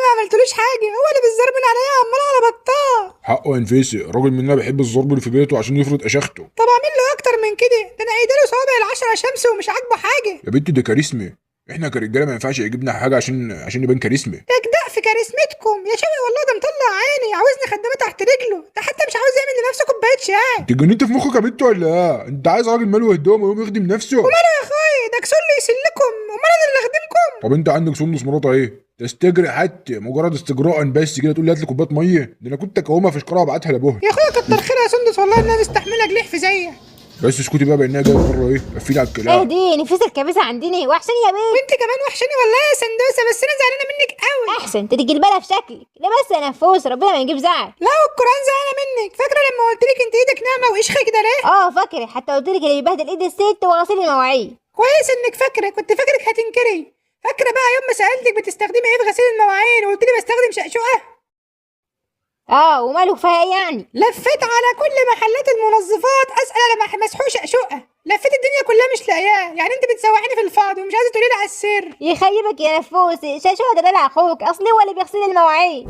ما عملتلوش حاجه، هو اللي بيزربن عليا عمال على بطال. حقه ينفسي، الراجل مننا بيحب الزرب اللي في بيته عشان يفرض اشاخته. طب اعمل له اكتر من كده، ده انا قايله له صوابع ال10 شمس ومش عاجبه حاجه. يا بنتي ده كاريزما، احنا كرجاله ما ينفعش يعجبنا حاجه عشان نبان كاريزما. تجدأ في كاريزمتكم يا شوقي، والله ده مطلع عيني، عاوزني خدامه تحت رجله، ده حتى مش عاوز يعمل لنفسه كوبايه شاي. انت اتجننت في مخك يا بنت ولا ايه؟ انت عايز راجل ماله هدوم ويقوم يخدم نفسه؟ وماله يا اخويا، ده كسول لي يسلكم، امال انا اللي اخدمكم. طب انت عندك سندس مراته ايه؟ تستجري حتى مجرد استجراء بس كده تقول لي هات لي كوبايه ميه؟ ده انا كنت اكومها في شقره وابعتها لابوها. يا اخويا كتر خيرها يا سندس، والله انها مستحمله جليح في زيك. بس اسكتي بقى بانها جايه مره ايه قفلي على الكلام. اهدي نفيس الكبسه عندني وحشاني يا بنت. وانت كمان وحشاني والله يا سندوسه، بس انا زعلانه منك قوي. احسن تدي البلا في شكلك. لا بس يا نفوس ربنا ما يجيب زعل. لا والقران زعلانه منك، فاكره لما قلت لك انت ايدك ناعمه وقشخه كده ليه؟ فاكره، حتى قلت لك اللي بيبهدل ايد الست هو غسيل المواعيد. كويس انك فاكره، كنت فاكرك هتنكري. فاكره بقى يوم ما سالتك بتستخدمي ايه في غسيل المواعين وقلت لي بستخدم شقشقه؟ وماله فيها ايه يعني؟ لفيت على كل محلات المنظفات اسال على مسحوق شقشقه، لفيت الدنيا كلها مش لاقياه، يعني انت بتسوحيني في الفاضي ومش عايزه تقولي لي على السر. يخيبك يا نفوس، شاشوه ده دلع اخوك، اصلي هو اللي بيغسل المواعيد.